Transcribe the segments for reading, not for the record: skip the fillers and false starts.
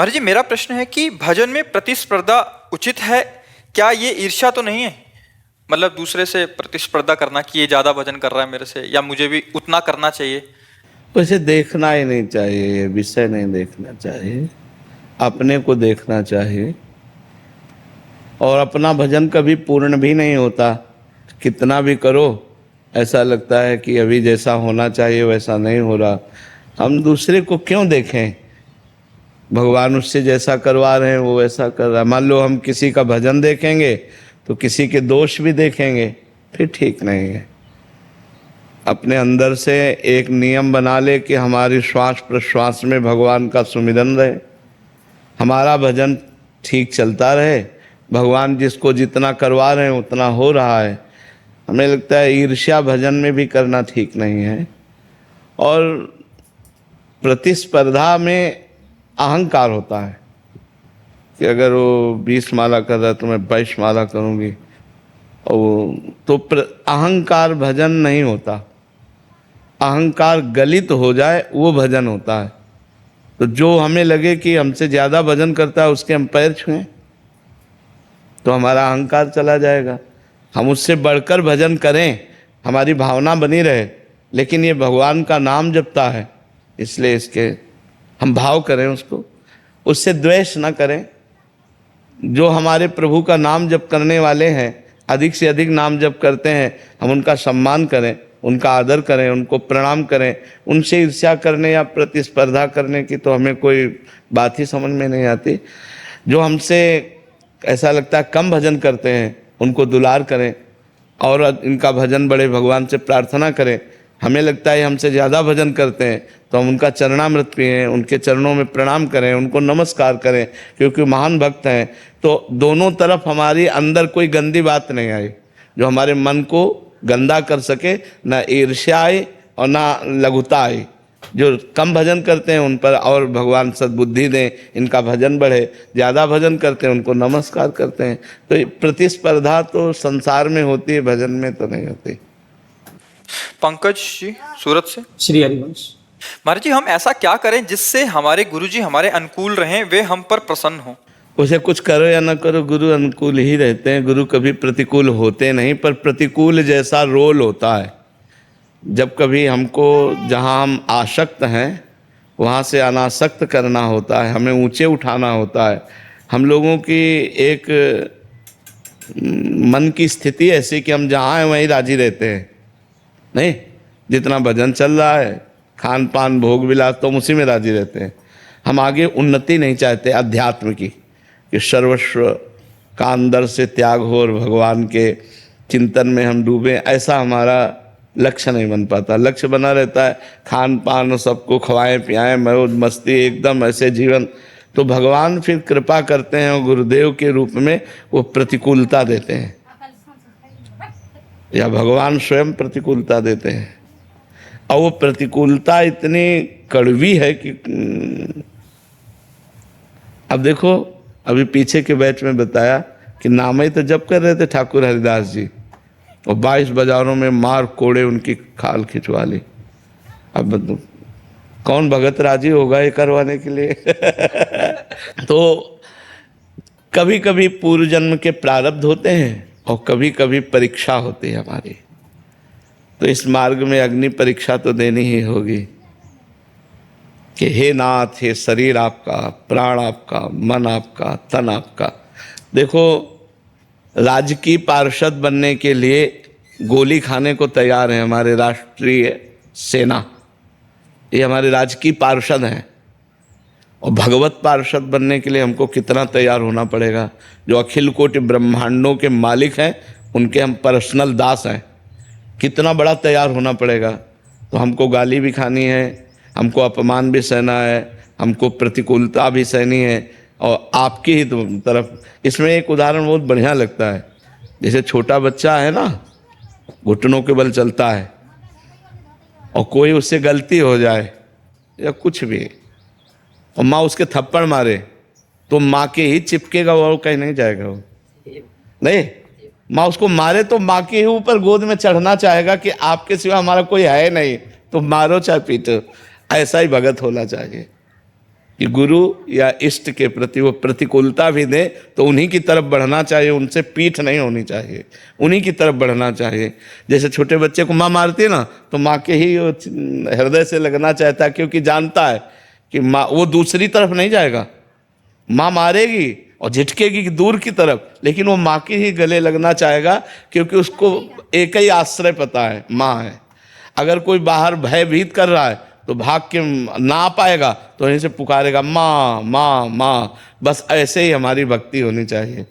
महाराज जी, मेरा प्रश्न है कि भजन में प्रतिस्पर्धा उचित है क्या? ये ईर्ष्या तो नहीं है? मतलब दूसरे से प्रतिस्पर्धा करना कि ये ज्यादा भजन कर रहा है मेरे से, या मुझे भी उतना करना चाहिए। वैसे देखना ही नहीं चाहिए, ये विषय नहीं देखना चाहिए, अपने को देखना चाहिए। और अपना भजन कभी पूर्ण भी नहीं होता, कितना भी करो ऐसा लगता है कि अभी जैसा होना चाहिए वैसा नहीं हो रहा। हम दूसरे को क्यों देखें? भगवान उससे जैसा करवा रहे हैं वो वैसा कर रहा है। मान लो हम किसी का भजन देखेंगे तो किसी के दोष भी देखेंगे, फिर ठीक नहीं है। अपने अंदर से एक नियम बना ले कि हमारी श्वास प्रश्वास में भगवान का सुमिरन रहे, हमारा भजन ठीक चलता रहे, भगवान जिसको जितना करवा रहे हैं उतना हो रहा है। हमें लगता है ईर्ष्या भजन में भी करना ठीक नहीं है। और प्रतिस्पर्धा में अहंकार होता है कि अगर वो 20 माला कर रहा है तो मैं 22 माला करूँगी, और तो अहंकार भजन नहीं होता। अहंकार गलित हो जाए वो भजन होता है। तो जो हमें लगे कि हमसे ज़्यादा भजन करता है उसके हम पैर छुएं तो हमारा अहंकार चला जाएगा। हम उससे बढ़कर भजन करें, हमारी भावना बनी रहे, लेकिन ये भगवान का नाम जपता है इसलिए इसके हम भाव करें, उससे द्वेष ना करें। जो हमारे प्रभु का नाम जप करने वाले हैं, अधिक से अधिक नाम जप करते हैं, हम उनका सम्मान करें, उनका आदर करें, उनको प्रणाम करें। उनसे ईर्ष्या करने या प्रतिस्पर्धा करने की तो हमें कोई बात ही समझ में नहीं आती। जो हमसे ऐसा लगता है कम भजन करते हैं उनको दुलार करें और इनका भजन बढ़े, भगवान से प्रार्थना करें। हमें लगता है हमसे ज़्यादा भजन करते हैं तो हम उनका चरणामृत पिएं, उनके चरणों में प्रणाम करें, उनको नमस्कार करें, क्योंकि महान भक्त हैं। तो दोनों तरफ हमारी अंदर कोई गंदी बात नहीं आई जो हमारे मन को गंदा कर सके, ना ईर्ष्या आए और ना लघुता आए। जो कम भजन करते हैं उन पर और भगवान सद्बुद्धि दें, इनका भजन बढ़े। ज़्यादा भजन करते हैं उनको नमस्कार करते हैं। तो प्रतिस्पर्धा तो संसार में होती है, भजन में तो नहीं होती। पंकज जी सूरत से। श्री हरिवंश। महाराज जी, हम ऐसा क्या करें जिससे हमारे गुरुजी हमारे अनुकूल रहें, वे हम पर प्रसन्न हो? उसे कुछ करो या ना करो, गुरु अनुकूल ही रहते हैं। गुरु कभी प्रतिकूल होते नहीं, पर प्रतिकूल जैसा रोल होता है। जब कभी हमको जहाँ हम आसक्त हैं वहाँ से अनासक्त करना होता है, हमें ऊंचे उठाना होता है। हम लोगों की एक मन की स्थिति ऐसी कि हम जहाँ हैं वहीं राजी रहते हैं। नहीं, जितना भजन चल रहा है, खान पान भोग विलास, तो हम उसी में राजी रहते हैं। हम आगे उन्नति नहीं चाहते अध्यात्म की, कि सर्वस्व का अंदर से त्याग हो और भगवान के चिंतन में हम डूबें। ऐसा हमारा लक्ष्य नहीं बन पाता। लक्ष्य बना रहता है खान पान, सबको खवाएं पियाएं, मौज मस्ती, एकदम ऐसे जीवन। तो भगवान फिर कृपा करते हैं और गुरुदेव के रूप में वो प्रतिकूलता देते हैं, या भगवान स्वयं प्रतिकूलता देते हैं। और वो प्रतिकूलता इतनी कड़वी है कि अब देखो, अभी पीछे के बैच में बताया कि नाम ही तो जप कर रहे थे ठाकुर हरिदास जी, और 22 बाजारों में मार कोड़े उनकी खाल खिंचवा ली। अब कौन भगत राजी होगा ये करवाने के लिए? तो कभी कभी पूर्व जन्म के प्रारब्ध होते हैं और कभी कभी परीक्षा होती है हमारी। तो इस मार्ग में अग्नि परीक्षा तो देनी ही होगी कि हे नाथ, हे शरीर आपका, प्राण आपका, मन आपका, तन आपका। देखो, राजकीय पार्षद बनने के लिए गोली खाने को तैयार है हमारे राष्ट्रीय सेना, ये हमारे राजकीय पार्षद हैं। और भगवत पार्षद बनने के लिए हमको कितना तैयार होना पड़ेगा। जो अखिल कोटि ब्रह्मांडों के मालिक हैं उनके हम पर्सनल दास हैं, कितना बड़ा तैयार होना पड़ेगा। तो हमको गाली भी खानी है, हमको अपमान भी सहना है, हमको प्रतिकूलता भी सहनी है, और आपकी ही तरफ। इसमें एक उदाहरण बहुत बढ़िया लगता है। जैसे छोटा बच्चा है ना, घुटनों के बल चलता है, और कोई उससे गलती हो जाए या कुछ भी, और माँ उसके थप्पड़ मारे तो माँ के ही चिपकेगा, वो कहीं नहीं जाएगा। वो नहीं, माँ उसको मारे तो माँ के ही ऊपर गोद में चढ़ना चाहेगा कि आपके सिवा हमारा कोई है नहीं, तो मारो चाहे पीटो। ऐसा ही भगत होना चाहिए। कि गुरु या इष्ट के प्रति वो प्रतिकूलता भी दे तो उन्हीं की तरफ बढ़ना चाहिए, उनसे पीठ नहीं होनी चाहिए, उन्हीं की तरफ बढ़ना चाहिए। जैसे छोटे बच्चे को माँ मारती है ना, तो माँ के ही वो हृदय से लगना चाहता है, क्योंकि जानता है कि माँ वो दूसरी तरफ नहीं जाएगा। माँ मारेगी और झिटकेगी दूर की तरफ, लेकिन वो माँ के ही गले लगना चाहेगा, क्योंकि उसको एक ही आश्रय पता है, माँ है। अगर कोई बाहर भयभीत कर रहा है तो भाग के ना आ पाएगा, तो यहीं से पुकारेगा माँ माँ माँ। बस ऐसे ही हमारी भक्ति होनी चाहिए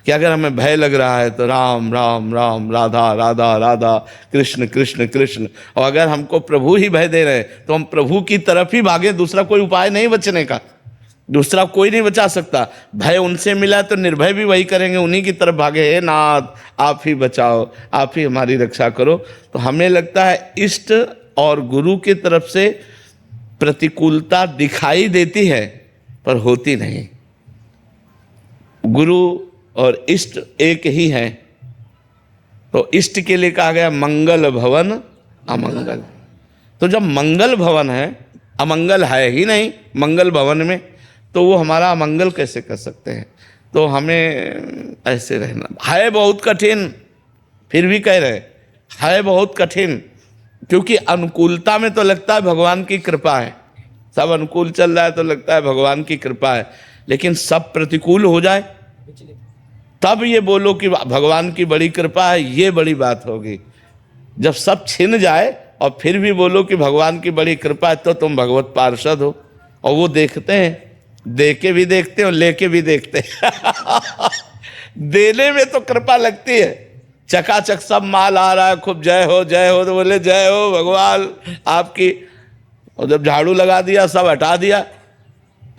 कि अगर हमें भय लग रहा है तो राम राम राम, राधा राधा राधा, कृष्ण कृष्ण कृष्ण। और अगर हमको प्रभु ही भय दे रहे हैं तो हम प्रभु की तरफ ही भागे, दूसरा कोई उपाय नहीं बचने का, दूसरा कोई नहीं बचा सकता। भय उनसे मिला तो निर्भय भी वही करेंगे, उन्हीं की तरफ भागे, हे नाथ आप ही बचाओ, आप ही हमारी रक्षा करो। तो हमें लगता है इष्ट और गुरु की तरफ से प्रतिकूलता दिखाई देती है पर होती नहीं। गुरु और इष्ट एक ही है। तो इष्ट के लिए कहा गया मंगल भवन अमंगल। तो जब मंगल भवन है, अमंगल है ही नहीं मंगल भवन में, तो वो हमारा अमंगल कैसे कर सकते हैं। तो हमें ऐसे रहना है बहुत कठिन, फिर भी कह रहे है बहुत कठिन, क्योंकि अनुकूलता में तो लगता है भगवान की कृपा है, सब अनुकूल चल रहा है तो लगता है भगवान की कृपा है, लेकिन सब प्रतिकूल हो जाए तब ये बोलो कि भगवान की बड़ी कृपा है, ये बड़ी बात होगी। जब सब छिन जाए और फिर भी बोलो कि भगवान की बड़ी कृपा है, तो तुम भगवत पार्षद हो। और वो देखते हैं, दे के भी देखते हैं और लेके भी देखते हैं देने में तो कृपा लगती है, चकाचक सब माल आ रहा है, खूब जय हो तो बोले जय हो भगवान आपकी। और जब झाड़ू लगा दिया, सब हटा दिया।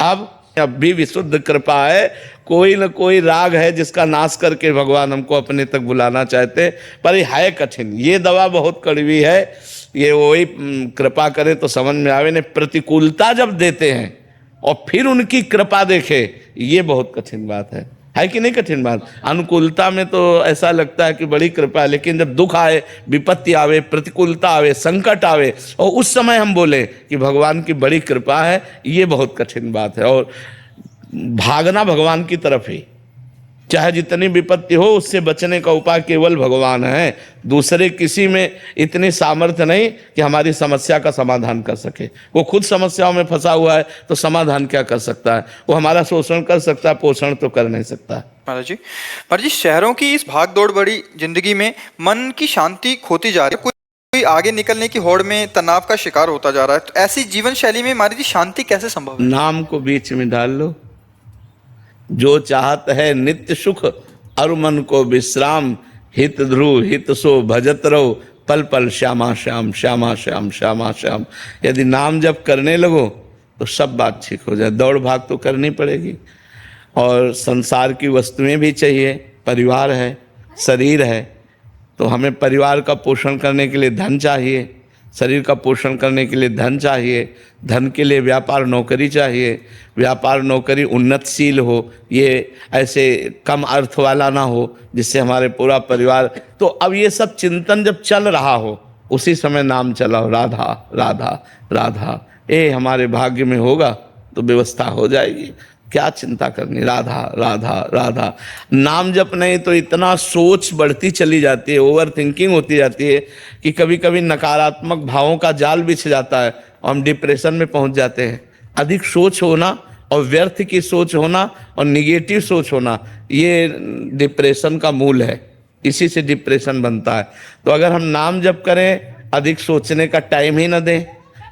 अब भी विशुद्ध कृपा है, कोई न कोई राग है जिसका नाश करके भगवान हमको अपने तक बुलाना चाहते, पर ये है कठिन, ये दवा बहुत कड़वी है। ये वही कृपा करे तो समझ में आवे, ने प्रतिकूलता जब देते हैं और फिर उनकी कृपा देखे, ये बहुत कठिन बात है कि नहीं कठिन बात। अनुकूलता में तो ऐसा लगता है कि बड़ी कृपा है, लेकिन जब दुख आए, विपत्ति आवे, प्रतिकूलता आवे, संकट आवे, और उस समय हम बोले कि भगवान की बड़ी कृपा है, ये बहुत कठिन बात है। और भागना भगवान की तरफ ही, चाहे जितनी विपत्ति हो, उससे बचने का उपाय केवल भगवान है। दूसरे किसी में इतनी सामर्थ्य नहीं कि हमारी समस्या का समाधान कर सके। वो खुद समस्याओं में फंसा हुआ है तो समाधान क्या कर सकता है। वो हमारा शोषण कर सकता है, पोषण तो कर नहीं सकता। महाराज जी, शहरों की इस भागदौड़ भरी जिंदगी में मन की शांति खोती जा रही है, कोई आगे निकलने की होड़ में तनाव का शिकार होता जा रहा है। तो ऐसी जीवन शैली में महाराज जी शांति कैसे संभव है? नाम को बीच में डाल लो। जो चाहत है नित्य सुख, अरु मन को विश्राम, हित ध्रुव हित सो भजत रहो, पल पल श्यामा श्याम श्यामा श्याम श्यामा श्याम। यदि नाम जप करने लगो तो सब बात ठीक हो जाए। दौड़ भाग तो करनी पड़ेगी, और संसार की वस्तुएं भी चाहिए, परिवार है, शरीर है, तो हमें परिवार का पोषण करने के लिए धन चाहिए, शरीर का पोषण करने के लिए धन चाहिए, धन के लिए व्यापार नौकरी चाहिए, व्यापार नौकरी उन्नतशील हो, ये ऐसे कम अर्थ वाला ना हो जिससे हमारे पूरा परिवार। तो अब ये सब चिंतन जब चल रहा हो, उसी समय नाम चलाओ, राधा राधा राधा। ये हमारे भाग्य में होगा तो व्यवस्था हो जाएगी, क्या चिंता करनी। राधा राधा राधा। नाम जप नहीं तो इतना सोच बढ़ती चली जाती है, ओवर थिंकिंग होती जाती है कि कभी कभी नकारात्मक भावों का जाल बिछ जाता है और हम डिप्रेशन में पहुंच जाते हैं। अधिक सोच होना और व्यर्थ की सोच होना और निगेटिव सोच होना, ये डिप्रेशन का मूल है, इसी से डिप्रेशन बनता है। तो अगर हम नाम जप करें, अधिक सोचने का टाइम ही न दें,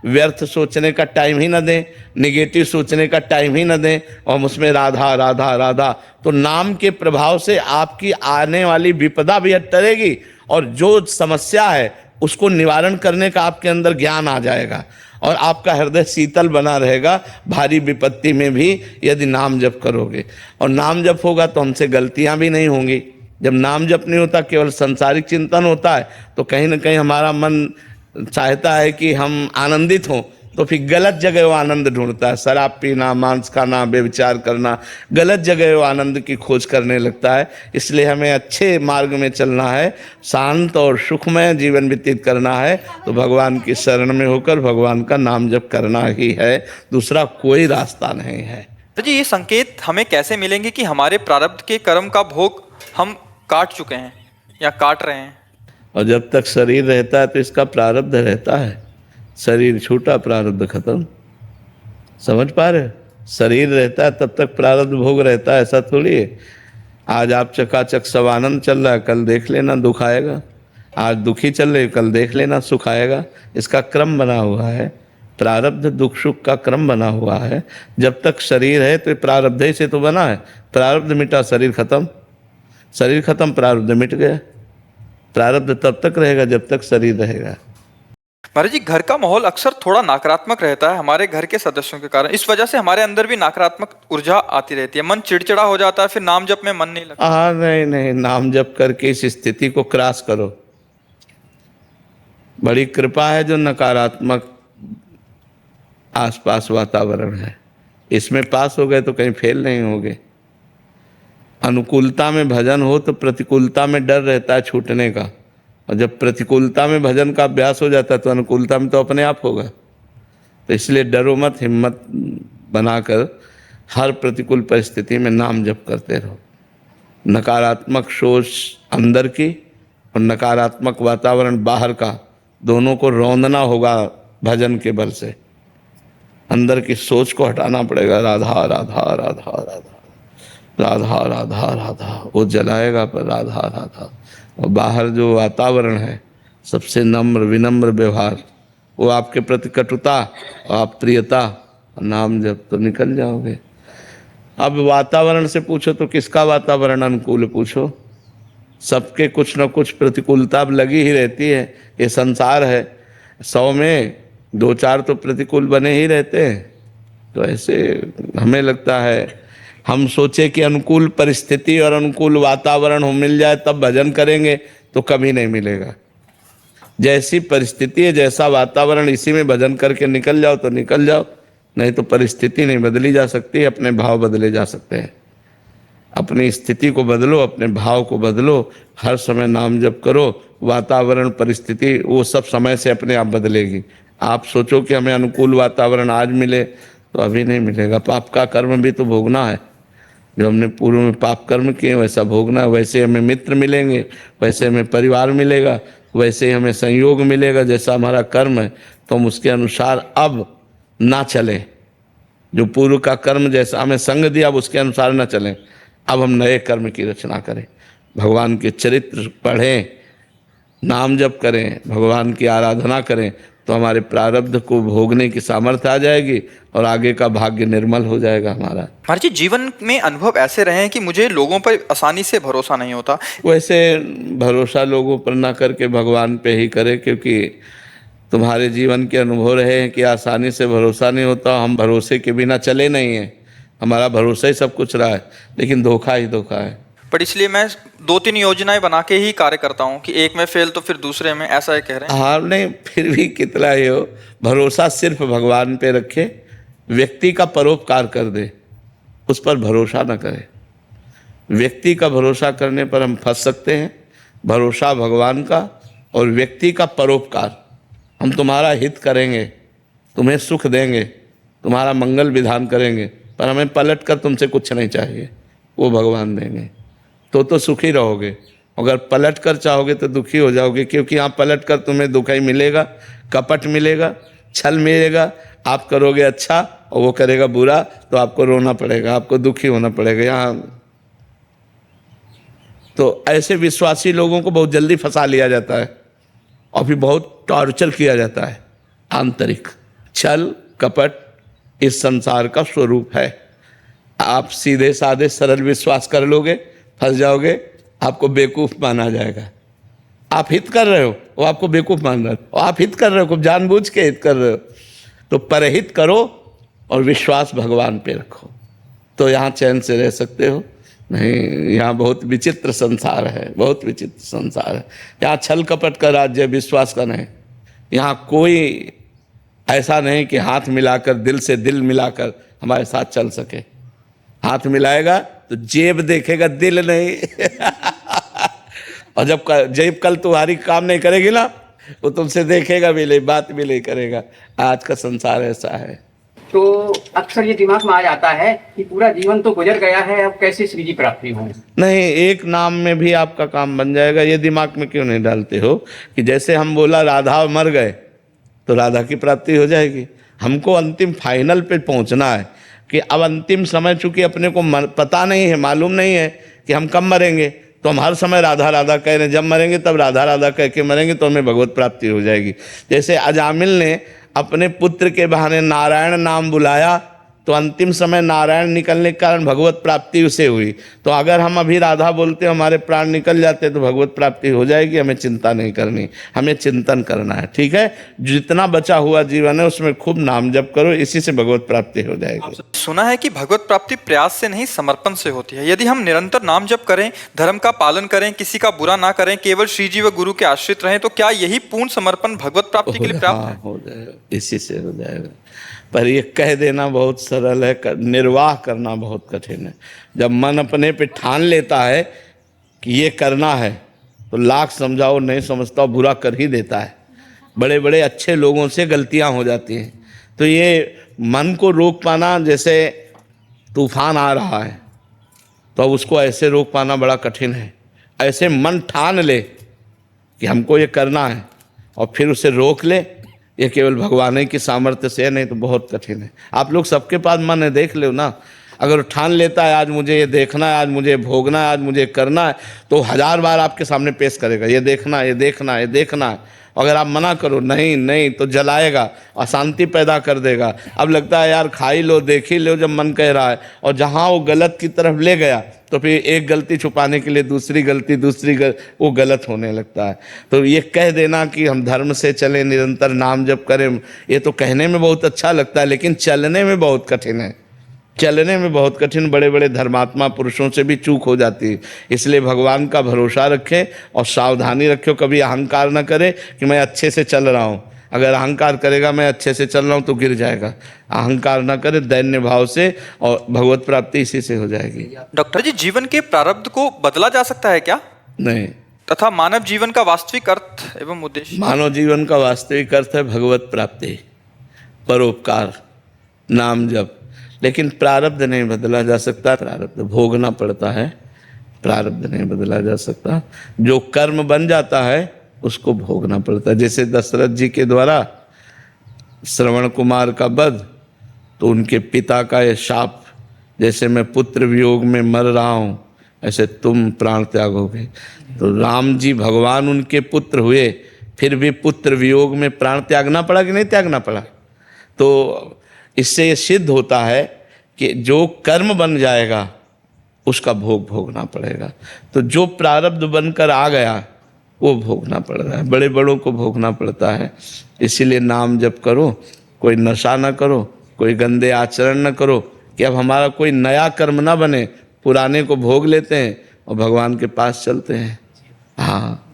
व्यर्थ सोचने का टाइम ही न दें, निगेटिव सोचने का टाइम ही न दें, और हम उसमें राधा राधा राधा, तो नाम के प्रभाव से आपकी आने वाली विपदा भी टलेगी, और जो समस्या है उसको निवारण करने का आपके अंदर ज्ञान आ जाएगा, और आपका हृदय शीतल बना रहेगा भारी विपत्ति में भी, यदि नाम जप करोगे। और नाम जप होगा तो हमसे गलतियां भी नहीं होंगी। जब नाम जप नहीं होता, केवल संसारिक चिंतन होता है, तो कहीं ना कहीं हमारा मन चाहता है कि हम आनंदित हों, तो फिर गलत जगह वो आनंद ढूंढता है। शराब पीना, मांस खाना, व्यभिचार करना, गलत जगह वो आनंद की खोज करने लगता है। इसलिए हमें अच्छे मार्ग में चलना है, शांत और सुखमय जीवन व्यतीत करना है, तो भगवान की शरण में होकर भगवान का नाम जप करना ही है, दूसरा कोई रास्ता नहीं है। तो जी ये संकेत हमें कैसे मिलेंगे कि हमारे प्रारब्ध के कर्म का भोग हम काट चुके हैं या काट रहे हैं? और जब तक शरीर रहता है तो इसका प्रारब्ध रहता है। शरीर छूटा, प्रारब्ध खत्म। समझ पा रहे हो? शरीर रहता है तब तक प्रारब्ध भोग रहता है, ऐसा थोड़ी है। आज आप चकाचक सब आनंद चल रहा है, कल देख लेना दुख आएगा। आज दुखी चल रहे, कल देख लेना सुख आएगा। इसका क्रम बना हुआ है, प्रारब्ध दुख सुख का क्रम बना हुआ है। जब तक शरीर है तो ये प्रारब्ध ही से तो बना है। प्रारब्ध मिटा, शरीर खत्म। शरीर खत्म, प्रारब्ध मिट गया। प्रारब्ध तब तक रहेगा जब तक शरीर रहेगा। महाराज जी घर का माहौल अक्सर थोड़ा नकारात्मक रहता है हमारे घर के सदस्यों के कारण। इस वजह से हमारे अंदर भी नकारात्मक ऊर्जा आती रहती है, मन चिड़चिड़ा हो जाता है, फिर नाम जप में मन नहीं लगता। हाँ, नहीं नहीं, नाम जप करके इस स्थिति को क्रॉस करो। बड़ी कृपा है जो नकारात्मक आसपास वातावरण है, इसमें पास हो गए तो कहीं फेल नहीं होगे। अनुकूलता में भजन हो तो प्रतिकूलता में डर रहता है छूटने का, और जब प्रतिकूलता में भजन का अभ्यास हो जाता है तो अनुकूलता में तो अपने आप होगा। तो इसलिए डरो मत, हिम्मत बनाकर हर प्रतिकूल परिस्थिति में नाम जप करते रहो। नकारात्मक सोच अंदर की और नकारात्मक वातावरण बाहर का, दोनों को रौंदना होगा भजन के बल से। अंदर की सोच को हटाना पड़ेगा, राधा राधा राधा राधा राधा राधा राधा, वो जलाएगा पर राधा राधा। और बाहर जो वातावरण है सबसे नम्र विनम्र व्यवहार, वो आपके प्रति कटुता और आप प्रियता, नाम जब तो निकल जाओगे। अब वातावरण से पूछो तो किसका वातावरण अनुकूल, पूछो। सबके कुछ न कुछ प्रतिकूलता अब लगी ही रहती है। ये संसार है, 100 में 2-4 तो प्रतिकूल बने ही रहते हैं। तो ऐसे हमें लगता है, हम सोचे कि अनुकूल परिस्थिति और अनुकूल वातावरण हो मिल जाए तब भजन करेंगे, तो कभी नहीं मिलेगा। जैसी परिस्थिति है, जैसा वातावरण, इसी में भजन करके निकल जाओ तो निकल जाओ, नहीं तो परिस्थिति नहीं बदली जा सकती, अपने भाव बदले जा सकते हैं। अपनी स्थिति को बदलो, अपने भाव को बदलो, हर समय नाम जप करो। वातावरण परिस्थिति वो सब समय से अपने आप बदलेगी। आप सोचो कि हमें अनुकूल वातावरण आज मिले, तो अभी नहीं मिलेगा। पाप का कर्म भी तो भोगना है। जो हमने पूर्व में पाप कर्म किए वैसा भोगना है। वैसे हमें मित्र मिलेंगे, वैसे हमें परिवार मिलेगा, वैसे ही हमें संयोग मिलेगा। जैसा हमारा कर्म है तो हम उसके अनुसार अब ना चलें। जो पूर्व का कर्म जैसा हमें संग दिया अब उसके अनुसार ना चलें, अब हम नए कर्म की रचना करें। भगवान के चरित्र पढ़ें, नाम जप करें, भगवान की आराधना करें, तो हमारे प्रारब्ध को भोगने की सामर्थ्य आ जाएगी और आगे का भाग्य निर्मल हो जाएगा हमारा। महाराज जी जीवन में अनुभव ऐसे रहे हैं कि मुझे लोगों पर आसानी से भरोसा नहीं होता। वैसे भरोसा लोगों पर ना करके भगवान पे ही करें, क्योंकि तुम्हारे जीवन के अनुभव रहे हैं कि आसानी से भरोसा नहीं होता। हम भरोसे के बिना चले नहीं हैं, हमारा भरोसा ही सब कुछ रहा है, लेकिन धोखा ही धोखा है। पर इसलिए मैं 2-3 योजनाएं बना के ही कार्य करता हूँ कि एक में फेल तो फिर दूसरे में, ऐसा है कह रहे हैं। हाँ, नहीं, फिर भी कितना ही हो, भरोसा सिर्फ भगवान पे रखे। व्यक्ति का परोपकार कर दे, उस पर भरोसा न करे। व्यक्ति का भरोसा करने पर हम फंस सकते हैं। भरोसा भगवान का और व्यक्ति का परोपकार। हम तुम्हारा हित करेंगे, तुम्हें सुख देंगे, तुम्हारा मंगल विधान करेंगे, पर हमें पलट कर तुमसे कुछ नहीं चाहिए, वो भगवान देंगे, तो सुखी रहोगे। अगर पलट कर चाहोगे तो दुखी हो जाओगे, क्योंकि यहाँ पलट कर तुम्हें दुख ही मिलेगा, कपट मिलेगा, छल मिलेगा। आप करोगे अच्छा और वो करेगा बुरा, तो आपको रोना पड़ेगा, आपको दुखी होना पड़ेगा। यहाँ तो ऐसे विश्वासी लोगों को बहुत जल्दी फंसा लिया जाता है और फिर बहुत टॉर्चर किया जाता है। आंतरिक छल कपट इस संसार का स्वरूप है। आप सीधे साधे सरल विश्वास कर लोगे, फंस जाओगे, आपको बेवकूफ़ माना जाएगा। आप हित कर रहे हो, वो आपको बेवकूफ़ मान रहा है। आप हित कर रहे हो, खूब जानबूझ के हित कर रहे हो। तो परहित करो और विश्वास भगवान पे रखो, तो यहाँ चैन से रह सकते हो। नहीं, यहाँ बहुत विचित्र संसार है, बहुत विचित्र संसार है। यहाँ छल कपट का राज्य, विश्वास का नहीं। यहाँ कोई ऐसा नहीं कि हाथ मिलाकर दिल से दिल मिलाकर हमारे साथ चल सके। हाथ मिलाएगा तो जेब देखेगा, दिल नहीं। और जब जेब कल तुम्हारी काम नहीं करेगी ना, वो तुमसे देखेगा भी नहीं, बात भी नहीं करेगा। आज का संसार ऐसा है। तो अक्सर ये दिमाग में आ जाता है कि पूरा जीवन तो गुजर गया है, अब कैसे श्री जी प्राप्ति हो। नहीं, एक नाम में भी आपका काम बन जाएगा। ये दिमाग में क्यों नहीं डालते हो कि जैसे हम बोला राधा मर गए तो राधा की प्राप्ति हो जाएगी। हमको अंतिम फाइनल पे पहुंचना है कि अब अंतिम समय, चूंकि अपने को पता नहीं है, मालूम नहीं है कि हम कब मरेंगे, तो हम हर समय राधा राधा कह रहे हैं। जब मरेंगे तब राधा राधा कह के मरेंगे तो हमें भगवत प्राप्ति हो जाएगी। जैसे अजामिल ने अपने पुत्र के बहाने नारायण नाम बुलाया तो अंतिम समय नारायण निकलने के कारण भगवत प्राप्ति उसे हुई। तो अगर हम अभी राधा बोलते हमारे प्राण निकल जाते तो भगवत प्राप्ति हो जाएगी। हमें चिंता नहीं करनी, हमें चिंतन करना है। ठीक है, जितना बचा हुआ जीवन है उसमें खूब नाम जप करो, इसी से भगवत प्राप्ति हो जाएगी। सुना है कि भगवत प्राप्ति प्रयास से नहीं समर्पण से होती है। यदि हम निरंतर नाम जप करें, धर्म का पालन करें, किसी का बुरा ना करें, केवल श्री जी व गुरु के आश्रित रहें, तो क्या यही पूर्ण समर्पण भगवत प्राप्ति के लिए पर्याप्त है? हो जाएगा, इसी से हो जाएगा। पर ये कह देना बहुत सरल है, निर्वाह करना बहुत कठिन है। जब मन अपने पे ठान लेता है कि ये करना है तो लाख समझाओ नहीं समझता, बुरा कर ही देता है। बड़े बड़े अच्छे लोगों से गलतियां हो जाती हैं। तो ये मन को रोक पाना, जैसे तूफान आ रहा है तो अब उसको ऐसे रोक पाना बड़ा कठिन है। ऐसे मन ठान ले कि हमको ये करना है और फिर उसे रोक ले, ये केवल भगवान ही की सामर्थ्य से है, नहीं तो बहुत कठिन है। आप लोग सबके पास मन है, देख लो ना। अगर ठान लेता है आज मुझे ये देखना है, आज मुझे भोगना है, आज मुझे करना है, तो 1000 बार आपके सामने पेश करेगा, ये देखना है, ये देखना है, ये देखना है। अगर आप मना करो नहीं नहीं तो जलाएगा, अशांति पैदा कर देगा। अब लगता है यार खा ही लो, देख ही लो जब मन कह रहा है, और जहाँ वो गलत की तरफ ले गया तो फिर एक गलती छुपाने के लिए दूसरी गलती, वो गलत होने लगता है। तो ये कह देना कि हम धर्म से चलें, निरंतर नाम जप करें, ये तो कहने में बहुत अच्छा लगता है, लेकिन चलने में बहुत कठिन है। चलने में बहुत कठिन, बड़े बड़े धर्मात्मा पुरुषों से भी चूक हो जाती है। इसलिए भगवान का भरोसा रखें और सावधानी रखें, कभी अहंकार न करें कि मैं अच्छे से चल रहा हूँ। अगर अहंकार करेगा मैं अच्छे से चल रहा हूँ तो गिर जाएगा। अहंकार न करे, दैन्य भाव से, और भगवत प्राप्ति इसी से हो जाएगी। डॉक्टर जी, जीवन के प्रारब्ध को बदला जा सकता है क्या? नहीं। तथा मानव जीवन का वास्तविक अर्थ एवं उद्देश्य? मानव जीवन का वास्तविक अर्थ है भगवत प्राप्ति, परोपकार, नाम जप। लेकिन प्रारब्ध नहीं बदला जा सकता, प्रारब्ध भोगना पड़ता है, प्रारब्ध नहीं बदला जा सकता। जो कर्म बन जाता है उसको भोगना पड़ता है। जैसे दशरथ जी के द्वारा श्रवण कुमार का वध, तो उनके पिता का ये शाप, जैसे मैं पुत्र वियोग में मर रहा हूँ ऐसे तुम प्राण त्यागोगे। तो राम जी भगवान उनके पुत्र हुए, फिर भी पुत्र वियोग में प्राण त्यागना पड़ा कि नहीं त्यागना पड़ा? तो इससे ये सिद्ध होता है कि जो कर्म बन जाएगा उसका भोग भोगना पड़ेगा। तो जो प्रारब्ध बनकर आ गया वो भोगना पड़ रहा है, बड़े बड़ों को भोगना पड़ता है। इसीलिए नाम जप करो, कोई नशा न करो, कोई गंदे आचरण न करो कि अब हमारा कोई नया कर्म ना बने, पुराने को भोग लेते हैं और भगवान के पास चलते हैं। हाँ।